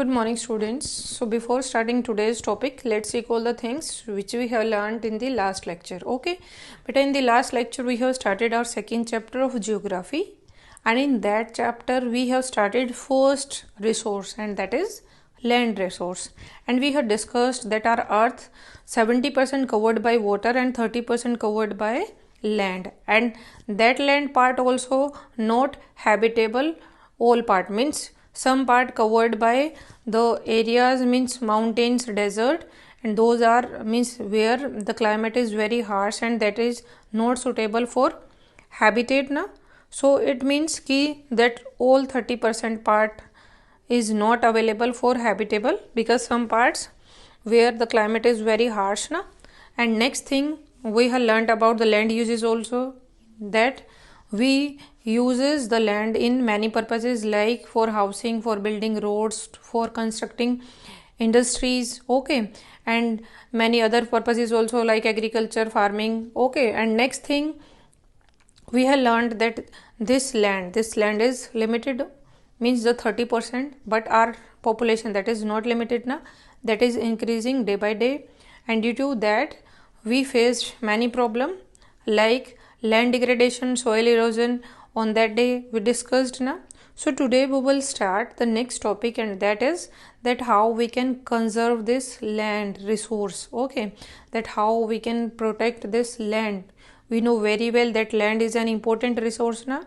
Good morning, students. So before starting today's topic, let's recall the things which we have learned in the last lecture. Okay, but in the last lecture we have started our second chapter of geography, and in that chapter we have started first resource, and that is land resource. And we have discussed that our earth 70% covered by water and 30% covered by land, and that land part also not habitable. All part means some part covered by the areas means mountains, desert, and those are means where the climate is very harsh and that is not suitable for habitat na. So it means ki that all 30% part is not available for habitable because some parts where the climate is very harsh na. And next thing we have learnt about the land uses also, that we uses the land in many purposes like for housing, for building roads, for constructing industries, okay, and many other purposes also like agriculture, farming, okay. And next thing we have learned that this land is limited, means the 30%, but our population that is not limited na, that is increasing day by day, and due to that we faced many problem like land degradation, soil erosion. On that day we discussed na. So today we will start the next topic, and that is that how we can conserve this land resource, okay, that how we can protect this land. We know very well that land is an important resource ना,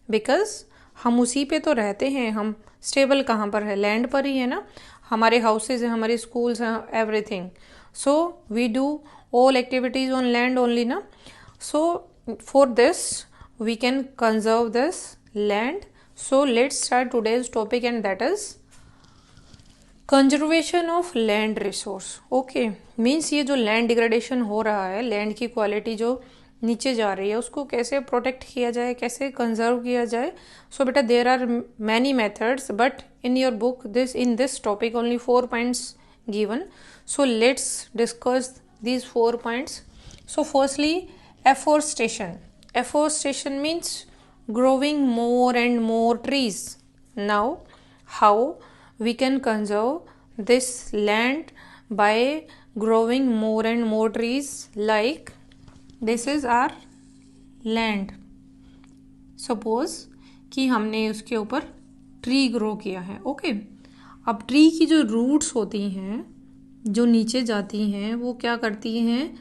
because हम उसी पे तो रहते हैं, हम stable कहाँ पर है, लैंड पर ही है ना, हमारे हाउसेज हैं, हमारे स्कूल्स हैं, everything. So we do all activities on land only na. So for this we can conserve this land. So let's start today's topic, and that is conservation of land resource. Okay, means ये जो land degradation हो रहा है, land की quality जो नीचे जा रही है, उसको कैसे प्रोटेक्ट किया जाए, कैसे कंजर्व किया जाए. सो बेटा there are many methods, but in your book in this topic only 4 points given. So let's discuss these 4 points. So firstly, afforestation. Afforestation means growing more and more trees. Now how we can conserve this land by growing more and more trees? Like this is our land, suppose कि हमने उसके ऊपर tree grow किया है, okay. अब tree की जो roots होती हैं जो नीचे जाती हैं, वो क्या करती हैं,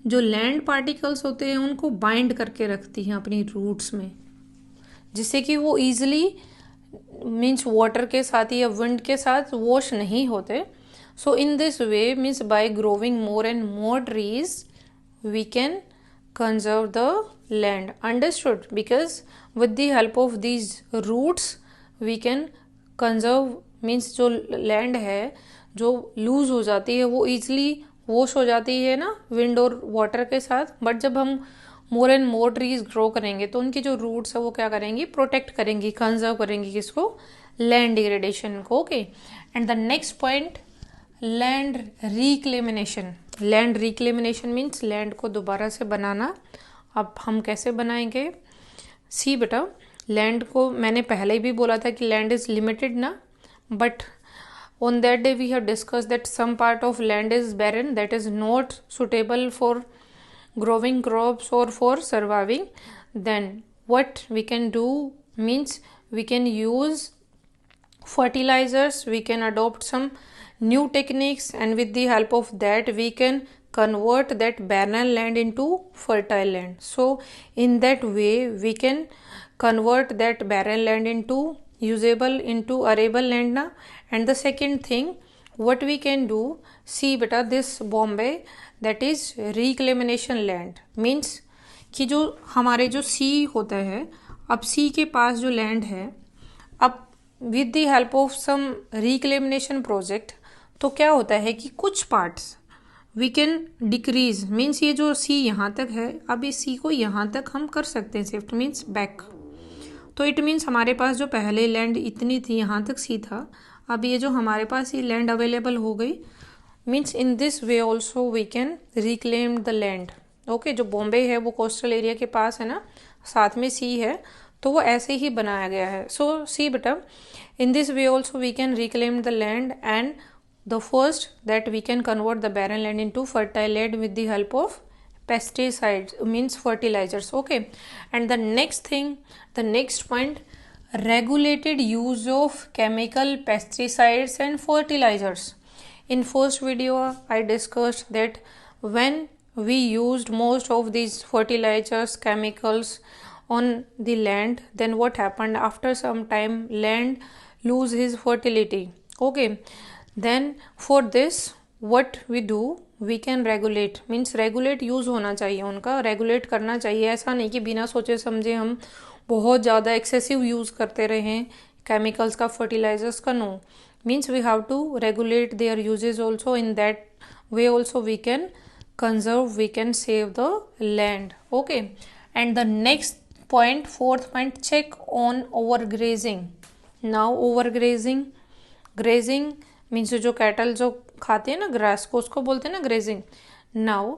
जो लैंड पार्टिकल्स होते हैं उनको बाइंड करके रखती हैं अपनी रूट्स में, जिससे कि वो ईजिली मीन्स वाटर के साथ या विंड के साथ वॉश नहीं होते. So in this way means by growing more and more trees we can conserve the land. Understood? Because with the help of these roots we can conserve, means जो land है जो loose हो जाती है वो easily wash हो जाती है ना विंड और वाटर के साथ. बट जब हम मोर एंड मोर ट्रीज ग्रो करेंगे तो उनकी जो रूट्स है वो क्या करेंगी, प्रोटेक्ट करेंगी, कंजर्व करेंगी किसको, लैंड डिग्रेडेशन को, okay. And the next point, land reclamation. Land reclamation means land को दोबारा से बनाना. अब हम कैसे बनाएंगे, सी बेटा, लैंड को मैंने पहले ही भी बोला था कि लैंड इज लिमिटेड ना, but on that day we have discussed that some part of land is barren, that is not suitable for growing crops or for surviving. Then what we can do means we can use fertilizers, we can adopt some new techniques, and with the help of that we can convert that barren land into fertile land. So in that way we can convert that barren land into usable, into arable land na. And the second thing what we can do, see beta, this Bombay, that is reclamation land, means कि जो हमारे जो सी होता है, अब सी के पास जो land है, अब with the help of some reclamation project तो क्या होता है कि कुछ parts we can decrease, means ये जो सी यहाँ तक है, अब इस सी को यहाँ तक हम कर सकते हैं शिफ्ट, मीन्स बैक. तो इट मीन्स हमारे पास जो पहले लैंड इतनी थी, यहाँ तक सी था, अब ये जो हमारे पास ये लैंड अवेलेबल हो गई, means in this way also we can reclaim the land, okay. जो बॉम्बे है वो कोस्टल एरिया के पास है ना, साथ में सी है, तो वो ऐसे ही बनाया गया है. सो सी बेटा, In this way also we can reclaim the land, and the first that we can convert the barren land into fertile land with the help of pesticides, means fertilizers. Okay, and the next thing, the next point, regulated use of chemical pesticides and fertilizers. In first video I discussed that when we used most of these fertilizers, chemicals on the land, then what happened? After some time land lose his fertility. Okay, then for this what we do, we can regulate, means regulate use होना चाहिए उनका, regulate करना चाहिए. ऐसा नहीं कि बिना सोचे समझे हम बहुत ज़्यादा एक्सेसिव यूज़ करते रहें केमिकल्स का, फर्टिलाइजर्स का. No, means we have to regulate their uses also. In that way also we can conserve, we can save the land. Okay, and the next point, fourth point, check on overgrazing. Now overgrazing, grazing means जो cattle जो खाते हैं ना grass को, उसको बोलते हैं ना ग्रेजिंग. नाउ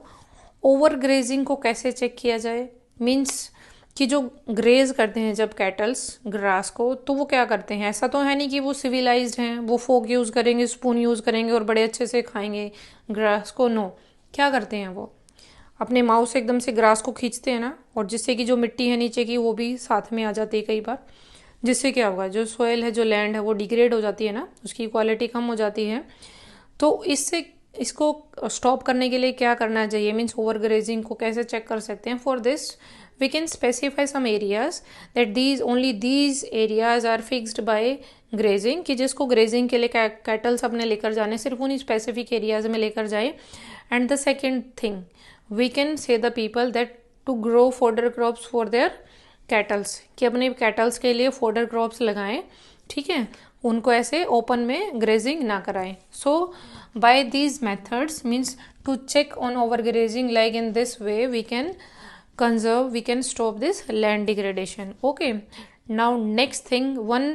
ओवर ग्रेजिंग को कैसे चेक किया जाए? मीन्स कि जो ग्रेज करते हैं जब कैटल्स ग्रास को, तो वो क्या करते हैं? ऐसा तो है नहीं कि वो सिविलाइज्ड हैं, वो फोक यूज़ करेंगे, स्पून यूज़ करेंगे और बड़े अच्छे से खाएंगे ग्रास को. नो, क्या करते हैं वो अपने माउथ से एकदम से ग्रास को खींचते हैं ना, और जिससे कि जो मिट्टी है नीचे की वो भी साथ में आ जाती है कई बार, जिससे क्या होगा, जो सोयल है, जो लैंड है, वो डिग्रेड हो जाती है ना, उसकी क्वालिटी कम हो जाती है. तो इसको स्टॉप करने के लिए क्या करना चाहिए? मीन्स ओवर ग्रेजिंग को कैसे चेक कर सकते हैं? For this we can specify some areas that these areas are fixed by grazing, कि जिसको ग्रेजिंग के लिए कैटल्स अपने लेकर जाने, सिर्फ उन्हीं स्पेसिफिक एरियाज में लेकर जाए. And the second thing, we can say the people that to grow fodder crops for their cattles, कि अपने कैटल्स के लिए फॉडर क्रॉप्स लगाएं. ठीक है, उनको ऐसे ओपन में ग्रेजिंग ना कराएं. So by these methods, means to check on over grazing, like in this way we can conserve, we can stop this land degradation. Okay, now next thing, one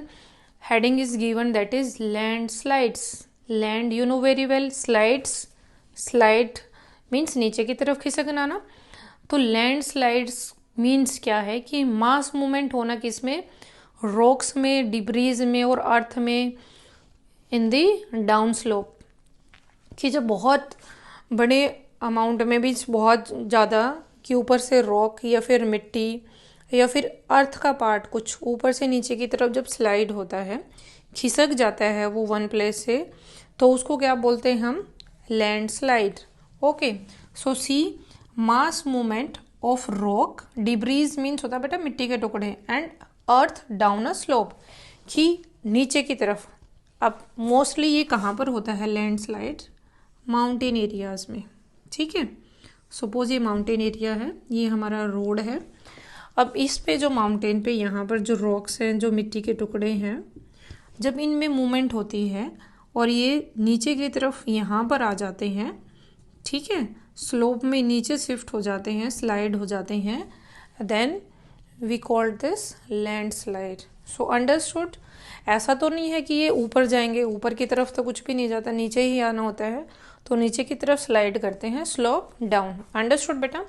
heading is given, that is landslides. Land you know very well, slides, slide means नीचे की तरफ खिसकना ना. तो landslides means क्या है कि mass movement होना किसमें? रॉक्स में, डिब्रीज में और अर्थ में इन दी डाउन स्लोप, कि जब बहुत बड़े अमाउंट में भी, बहुत ज़्यादा कि ऊपर से रॉक या फिर मिट्टी या फिर अर्थ का पार्ट कुछ ऊपर से नीचे की तरफ जब स्लाइड होता है, खिसक जाता है वो वन प्लेस से, तो उसको क्या बोलते हैं हम? Landslide. Okay, so see mass movement of rock, debris means होता है बेटा मिट्टी के टुकड़े, and earth down a slope, कि नीचे की तरफ. अब मोस्टली ये कहाँ पर होता है लैंडस्लाइड? माउंटेन एरियाज में. ठीक है, सपोज ये माउंटेन एरिया है, ये हमारा रोड है. अब इस पे जो माउंटेन पे यहाँ पर जो रॉक्स हैं, जो मिट्टी के टुकड़े हैं, जब इनमें मूवमेंट होती है और ये नीचे की तरफ यहाँ पर आ जाते हैं, ठीक है, स्लोप में नीचे शिफ्ट हो जाते हैं, स्लाइड हो जाते हैं, then we called this landslide. So understood? ऐसा तो नहीं है कि ये ऊपर जाएंगे, ऊपर की तरफ तो कुछ भी नहीं जाता, नीचे ही आना होता है, तो नीचे की तरफ स्लाइड करते हैं, स्लोप डाउन. अंडरस्टूड बेटा?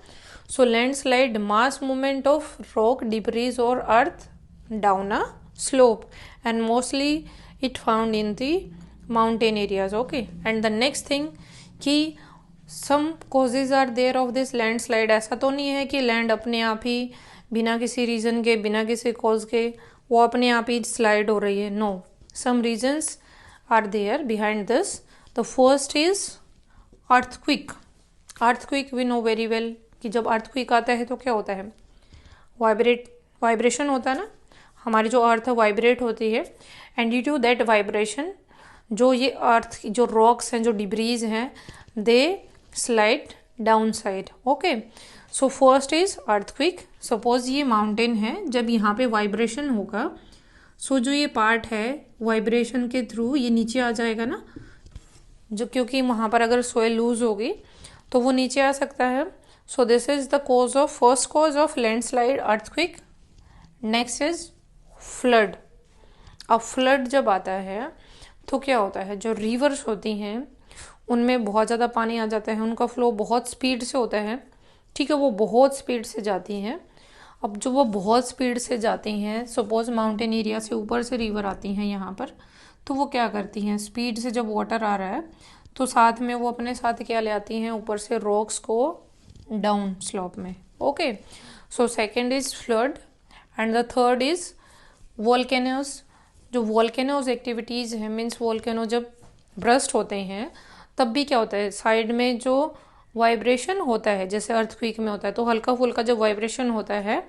So landslide, mass movement of rock, debris और earth down a slope, and mostly it found in the mountain areas. Okay, and the next thing कि some causes are there of this landslide. ऐसा तो नहीं है कि land अपने आप ही बिना किसी रीजन के, बिना किसी कॉज के वो अपने आप ही स्लाइड हो रही है. No, some reasons are there behind this. The first is earthquake. Earthquake we know very well कि जब अर्थक्विक आता है तो क्या होता है? वाइब्रेशन होता है ना, हमारी जो अर्थ वाइब्रेट होती है, and due to that vibration जो ये अर्थ जो रॉक्स हैं, जो डिब्रीज हैं, they slide down side. Okay, so first is earthquake. Suppose ये माउंटेन है, जब यहाँ पे वाइब्रेशन होगा, सो जो ये पार्ट है वाइब्रेशन के थ्रू ये नीचे आ जाएगा ना, जो क्योंकि वहाँ पर अगर सोयल लूज होगी तो वो नीचे आ सकता है. So this is the cause of, first cause of landslide, earthquake. Next is flood. अब फ्लड जब आता है तो क्या होता है? जो रिवर्स होती हैं उनमें बहुत ज़्यादा पानी आ जाता है, उनका फ्लो बहुत स्पीड से होता है. ठीक है, वो बहुत स्पीड से जाती हैं. अब जो वो बहुत स्पीड से जाती हैं, सपोज माउंटेन एरिया से ऊपर से रिवर आती हैं यहाँ पर, तो वो क्या करती हैं, स्पीड से जब वाटर आ रहा है तो साथ में वो अपने साथ क्या ले आती हैं, ऊपर से रॉक्स को डाउन स्लोप में। Okay, so second is flood and the third is volcanoes. जो वॉल्केनोज एक्टिविटीज़ हैं, मीन्स वॉल्केनो जब ब्रस्ट होते हैं तब भी क्या होता है, साइड में जो वाइब्रेशन होता है जैसे अर्थक्वेक में होता है, तो हल्का फुल्का जब वाइब्रेशन होता है,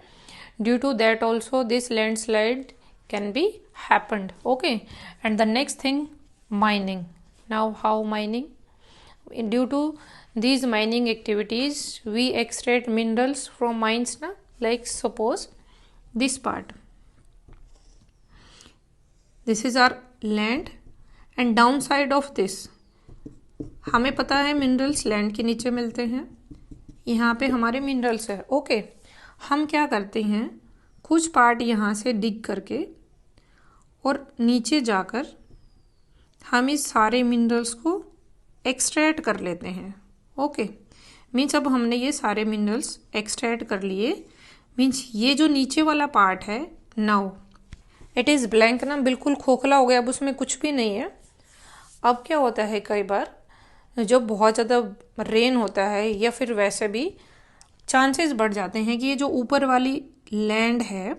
due to that also this landslide can be happened. Okay, and the next thing mining. Now how mining? Due to these mining activities we extract minerals from mines na, like suppose this part, this is our land and downside of this, हमें पता है minerals land के नीचे मिलते हैं, यहाँ पे हमारे मिनरल्स है। ओके, हम क्या करते हैं, कुछ पार्ट यहाँ से डिग करके और नीचे जाकर हम इस सारे मिनरल्स को एक्सट्रैक्ट कर लेते हैं। ओके, मीन्स अब हमने ये सारे मिनरल्स एक्सट्रैक्ट कर लिए, मीन्स ये जो नीचे वाला पार्ट है नाउ इट इज़ ब्लैंक ना, बिल्कुल खोखला हो गया, अब उसमें कुछ भी नहीं है। अब क्या होता है, कई बार जब बहुत ज़्यादा रेन होता है या फिर वैसे भी चांसेस बढ़ जाते हैं कि ये जो ऊपर वाली लैंड है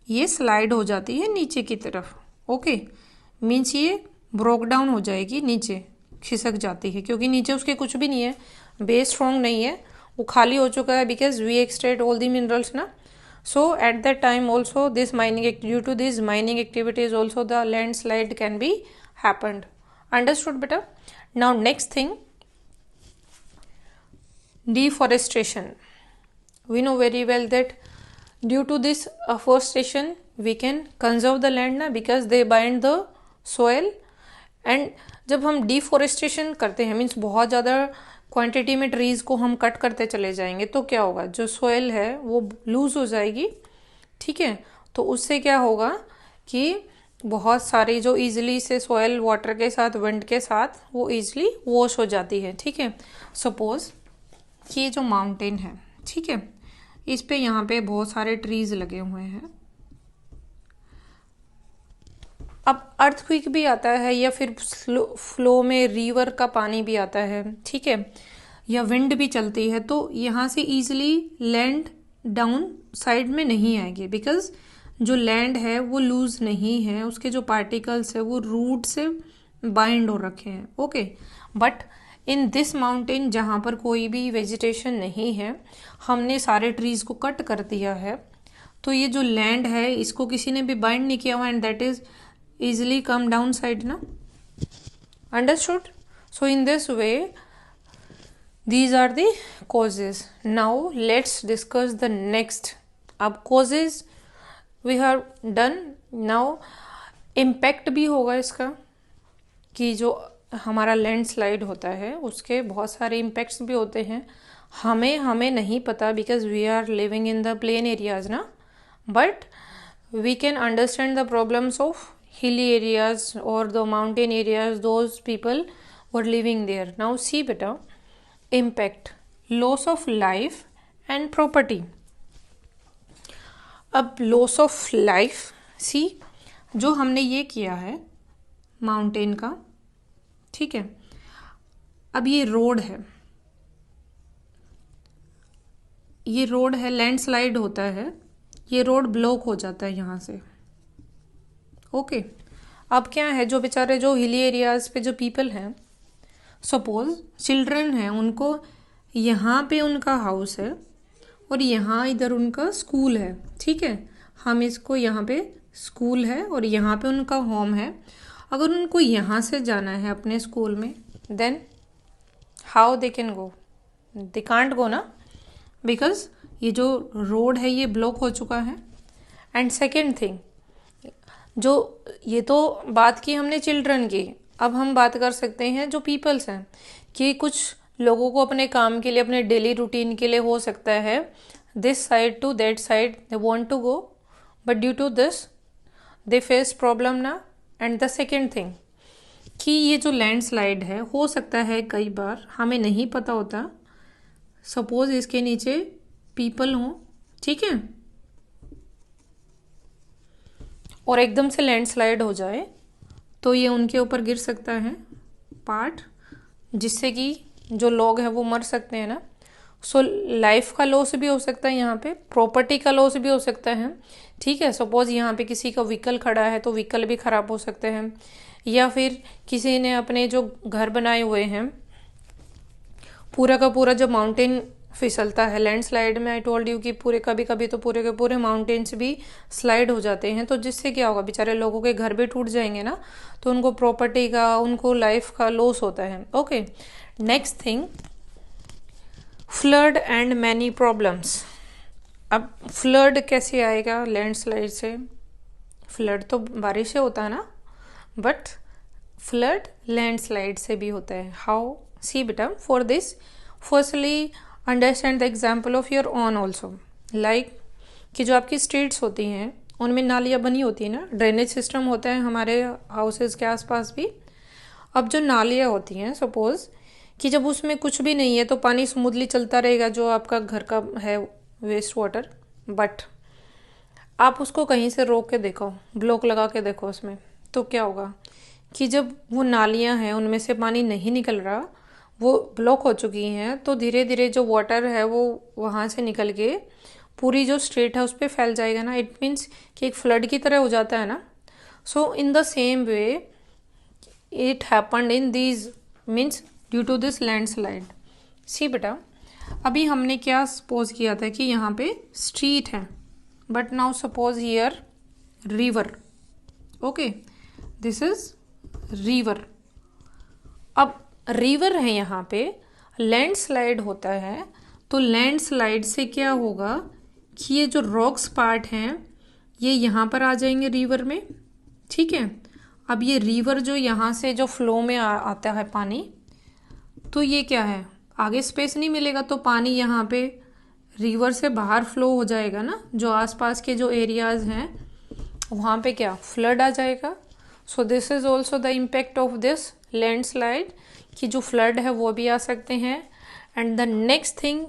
ये स्लाइड हो जाती है नीचे की तरफ। ओके, मीन्स ये ब्रोक डाउन हो जाएगी, नीचे खिसक जाती है, क्योंकि नीचे उसके कुछ भी नहीं है, बेस स्ट्रॉन्ग नहीं है, वो खाली हो चुका है, because we extract all the minerals ना। So at that time also this mining, due to this mining activities also the land slide can be happened. Understood बेटा? Now next thing, deforestation. We know very well that due to this afforestation we can conserve the land ना, because they bind the soil। and जब हम deforestation करते हैं, means बहुत ज़्यादा quantity में trees को हम कट करते चले जाएंगे, तो क्या होगा, जो सोयल है वो लूज हो जाएगी। ठीक है, तो उससे क्या होगा कि बहुत सारी जो ईजिली से सोयल वाटर के साथ, विंड के साथ वो ईजिली वॉश हो जाती है। ठीक है, सपोज कि ये जो माउंटेन है, ठीक है, इस पे यहाँ पे बहुत सारे ट्रीज लगे हुए हैं। अब अर्थक्वेक भी आता है या फिर फ्लो में रिवर का पानी भी आता है, ठीक है, या विंड भी चलती है, तो यहाँ से इजीली लैंड डाउन साइड में नहीं आएगी, बिकॉज जो लैंड है वो लूज नहीं है, उसके जो पार्टिकल्स है वो रूट से बाइंड हो रखे हैं। Okay, but in this mountain जहाँ पर कोई भी वेजिटेशन नहीं है, हमने सारे ट्रीज को कट कर दिया है, तो ये जो लैंड है इसको किसी ने भी बाइंड नहीं किया हुआ, and that is easily come down side ना। Understood? So in this way these are the causes. Now let's discuss the next। अब causes we have done। now impact भी होगा इसका, कि जो हमारा लैंडस्लाइड होता है उसके बहुत सारे इम्पैक्ट्स भी होते हैं, हमें नहीं पता, because we are living in the plain areas ना, but we can understand the problems of hilly areas or the mountain areas, those people were living there। now see beta, impact, loss of life and property। अब loss of life, see जो हमने ये किया है mountain का, ठीक है, अब ये रोड है, लैंडस्लाइड होता है, ये रोड ब्लॉक हो जाता है यहाँ से। ओके, अब क्या है, जो बेचारे जो हिली एरियाज पे जो पीपल हैं, सपोज चिल्ड्रन हैं, उनको यहाँ पे उनका हाउस है और यहाँ इधर उनका स्कूल है, ठीक है, हम इसको यहाँ पे स्कूल है और यहाँ पे उनका होम है। अगर उनको यहाँ से जाना है अपने स्कूल में, then how they can go? They can't go ना, बिकॉज ये जो रोड है ये ब्लॉक हो चुका है। एंड सेकेंड थिंग, जो ये तो बात की हमने चिल्ड्रन की, अब हम बात कर सकते हैं जो पीपल्स हैं, कि कुछ लोगों को अपने काम के लिए, अपने डेली रूटीन के लिए हो सकता है this side to that side they want to go, but due to this they face problem ना। एंड द सेकेंड थिंग कि ये जो लैंडस्लाइड है, हो सकता है कई बार हमें नहीं पता होता, सपोज इसके नीचे पीपल हों, ठीक है, और एकदम से लैंडस्लाइड हो जाए तो ये उनके ऊपर गिर सकता है पार्ट, जिससे कि जो लोग हैं वो मर सकते हैं ना। सो लाइफ का लॉस भी हो सकता है, यहाँ पे प्रॉपर्टी का लॉस भी हो सकता है। ठीक है, सपोज यहाँ पे किसी का व्हीकल खड़ा है तो व्हीकल भी खराब हो सकते हैं, या फिर किसी ने अपने जो घर बनाए हुए हैं, पूरा का पूरा जो माउंटेन फिसलता है लैंडस्लाइड में, आई टोल्ड यू कि पूरे कभी कभी तो पूरे के पूरे माउंटेन्स भी स्लाइड हो जाते हैं, तो जिससे क्या होगा, बेचारे लोगों के घर भी टूट जाएंगे ना, तो उनको प्रॉपर्टी का, उनको लाइफ का लॉस होता है। Okay, next thing, flood and many problems. अब फ्लड कैसे आएगा लैंडस्लाइड से? फ्लड तो बारिश से होता है ना, बट फ्लड लैंडस्लाइड से भी होता है। हाउ? सी बेटा, for this firstly understand the example of your own also. Like कि जो आपकी स्ट्रीट्स होती हैं उनमें नालियाँ बनी होती हैं ना, ड्रेनेज सिस्टम होता है हमारे हाउसेज के आसपास भी। अब जो नालियाँ होती हैं, सपोज कि जब उसमें कुछ भी नहीं है तो पानी स्मूथली चलता रहेगा जो आपका घर का है वेस्ट वाटर, बट आप उसको कहीं से रोक के देखो, ब्लॉक लगा के देखो उसमें, तो क्या होगा कि जब वो नालियाँ हैं उनमें से पानी नहीं निकल रहा, वो ब्लॉक हो चुकी हैं, तो धीरे धीरे जो वाटर है वो वहाँ से निकल के पूरी जो स्ट्रीट है उस पर फैल जाएगा ना। इट मीन्स कि एक फ्लड की तरह हो जाता है ना। So in the same way it happened in these, means due to this landslide. See बेटा, अभी हमने क्या सपोज किया था कि यहाँ पे स्ट्रीट है, but now suppose here river. Okay, this is river. अब रिवर है यहाँ पे, लैंडस्लाइड होता है, तो लैंडस्लाइड से क्या होगा कि ये जो रॉक्स पार्ट हैं ये यहाँ पर आ जाएंगे रिवर में। ठीक है, अब ये रिवर जो यहाँ से जो फ्लो में आता है पानी, तो ये क्या है, आगे स्पेस नहीं मिलेगा तो पानी यहाँ पे रिवर से बाहर फ्लो हो जाएगा ना, जो आसपास के जो एरियाज हैं वहाँ पे क्या फ्लड आ जाएगा। So this is also the impact of this landslide, कि जो फ्लड है वो भी आ सकते हैं। And the next thing,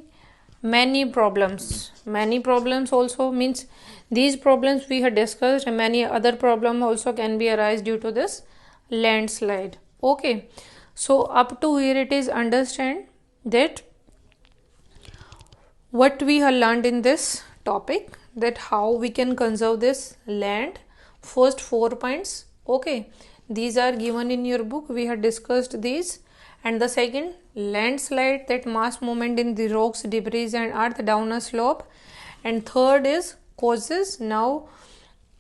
many problems also, means these problems we had discussed and many other problem also can be arise due to this landslide. Okay, so up to here it is understand that what we have learned in this topic, that how we can conserve this land. First 4 points, okay, these are given in your book, we have discussed these. And the second, landslide, that mass movement in the rocks, debris and earth down a slope. And third is causes. Now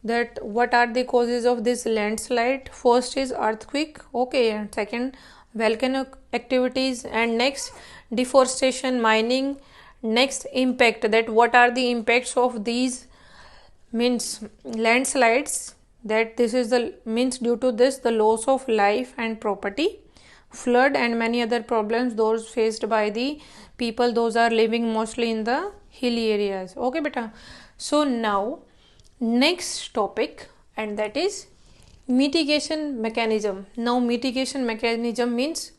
that what are the causes of this landslide? First is earthquake, okay, and second volcanic activities, and next deforestation, mining, next impact, that what are the impacts of these means landslides, that this is the means due to this the loss of life and property, flood and many other problems those faced by the people, those are living mostly in the hilly areas. Okay beta, so now next topic, and that is mitigation mechanism. Now mitigation mechanism means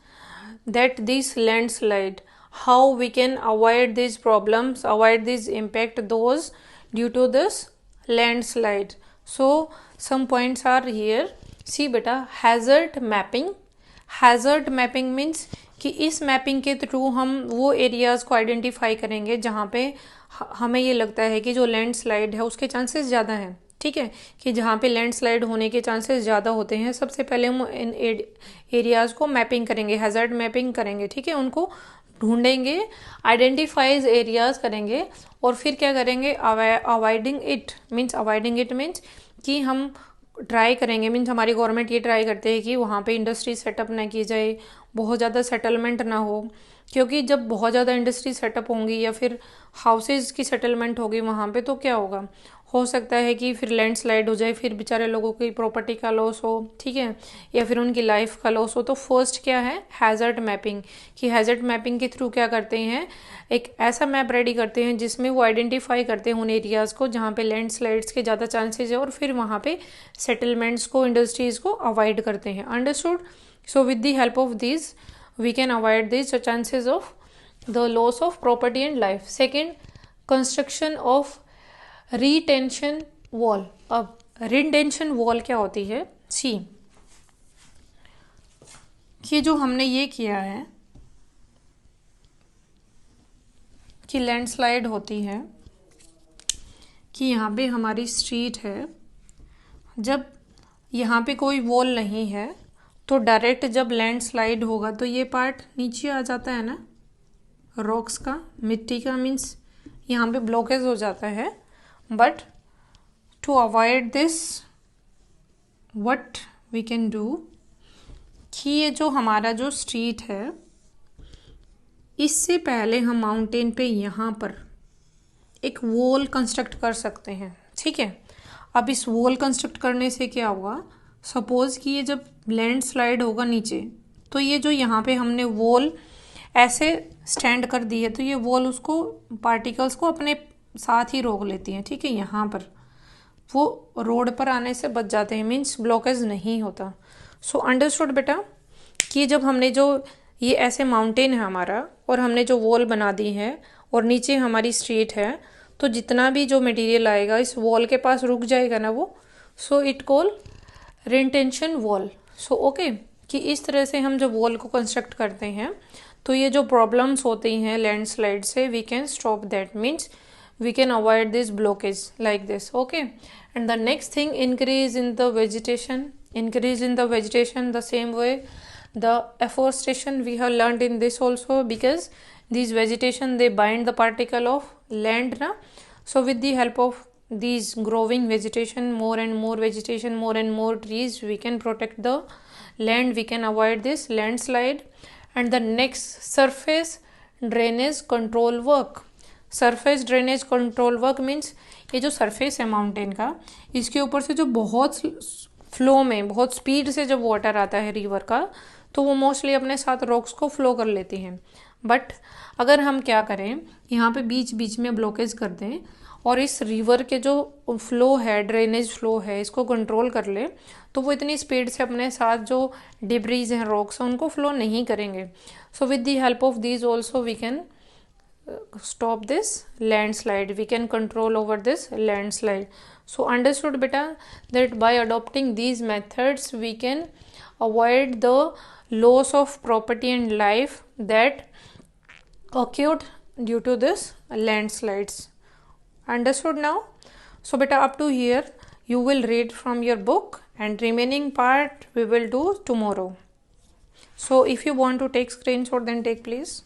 that this landslide, how we can avoid these problems, avoid this impact those due to this landslide. So some points are here. See beta, hazard mapping. Hazard mapping means कि इस mapping के through हम वो areas को identify करेंगे जहाँ पे हमें ये लगता है कि जो लैंडस्लाइड है उसके चांसेस ज़्यादा हैं। ठीक है, कि जहाँ पे लैंडस्लाइड होने के चांसेस ज़्यादा होते हैं, सबसे पहले हम इन एरियाज़ को मैपिंग करेंगे, हैज़र्ड मैपिंग करेंगे। ठीक है, उनको ढूंढेंगे, आइडेंटिफाइज एरियाज़ करेंगे, और फिर क्या करेंगे, अवॉइडिंग इट मीन्स कि हम ट्राई करेंगे, मीन्स हमारी गवर्नमेंट ये ट्राई करते हैं कि वहाँ पे इंडस्ट्री सेटअप ना की जाए, बहुत ज़्यादा सेटलमेंट ना हो, क्योंकि जब बहुत ज़्यादा इंडस्ट्री सेटअप होंगी या फिर हाउसेज की सेटलमेंट होगी वहाँ पे, तो क्या होगा, हो सकता है कि फिर लैंडस्लाइड हो जाए, फिर बेचारे लोगों की प्रॉपर्टी का लॉस हो। ठीक है, या फिर उनकी लाइफ का लॉस हो। तो फर्स्ट क्या है, हैज़र्ड मैपिंग, कि हैज़र्ड मैपिंग के थ्रू क्या करते हैं, एक ऐसा मैप रेडी करते हैं जिसमें वो आइडेंटिफाई करते हैं उन एरियाज़ को जहाँ पे लैंडस्लाइड्स के ज़्यादा चांसेज है, और फिर वहाँ पे सेटलमेंट्स को, इंडस्ट्रीज़ को अवॉइड करते हैं। Understood? So with the help of this we can avoid this chances of the loss of property and life. Second, construction of retention wall. अब रिटेंशन वॉल क्या होती है, सी कि जो हमने ये किया है कि लैंडस्लाइड होती है, कि यहाँ पे हमारी स्ट्रीट है, जब यहाँ पे कोई वॉल नहीं है तो डायरेक्ट जब लैंडस्लाइड होगा तो ये पार्ट नीचे आ जाता है ना, रॉक्स का, मिट्टी का, मीन्स यहाँ पे ब्लॉकेज हो जाता है। But to avoid this what we can do कि ये जो हमारा जो स्ट्रीट है, इससे पहले हम माउंटेन पे यहाँ पर एक वॉल कंस्ट्रक्ट कर सकते हैं, ठीक है। अब इस वॉल कंस्ट्रक्ट करने से क्या होगा, सपोज कि ये जब लैंडस्लाइड होगा नीचे तो ये जो यहाँ पे हमने वॉल ऐसे स्टैंड कर दी है तो ये वॉल उसको पार्टिकल्स को अपने साथ ही रोक लेती हैं, ठीक है। यहाँ पर वो रोड पर आने से बच जाते हैं, मीन्स ब्लॉकेज नहीं होता। सो अंडरस्टूड बेटा कि जब हमने जो ये ऐसे माउंटेन है हमारा और हमने जो वॉल बना दी है और नीचे हमारी स्ट्रीट है, तो जितना भी जो मटेरियल आएगा इस वॉल के पास रुक जाएगा ना वो, so it call retention wall. So okay कि इस तरह से हम जब वॉल को कंस्ट्रक्ट करते हैं तो ये जो प्रॉब्लम्स होती हैं लैंडस्लाइड से, we can stop that, means we can avoid this blockage like this, okay। And the next thing, increase in the vegetation the same way the afforestation we have learned in this also, because these vegetation they bind the particle of land na, so with the help of these growing vegetation, more and more vegetation, more and more trees, we can protect the land, we can avoid this landslide। And the next, surface drainage control work। Surface drainage control work means ये जो surface है mountain का, इसके ऊपर से जो बहुत flow में बहुत स्पीड से जब वाटर आता है रिवर का, तो वो मोस्टली अपने साथ रॉक्स को फ्लो कर लेती हैं। बट अगर हम क्या करें, यहाँ पे बीच बीच में ब्लॉकेज कर दें और इस रिवर के जो फ्लो है, ड्रेनेज फ्लो है, इसको कंट्रोल कर ले, तो वो इतनी स्पीड से अपने साथ जो डिब्रीज हैं, रॉक्स हैं, उनको फ्लो नहीं करेंगे। So with the help of these also we can stop this landslide, we can control over this landslide। So understood beta that by adopting these methods we can avoid the loss of property and life that occurred due to this landslides। Understood now? So beta up to here you will read from your book and remaining part we will do tomorrow। So if you want to take screenshot then take please।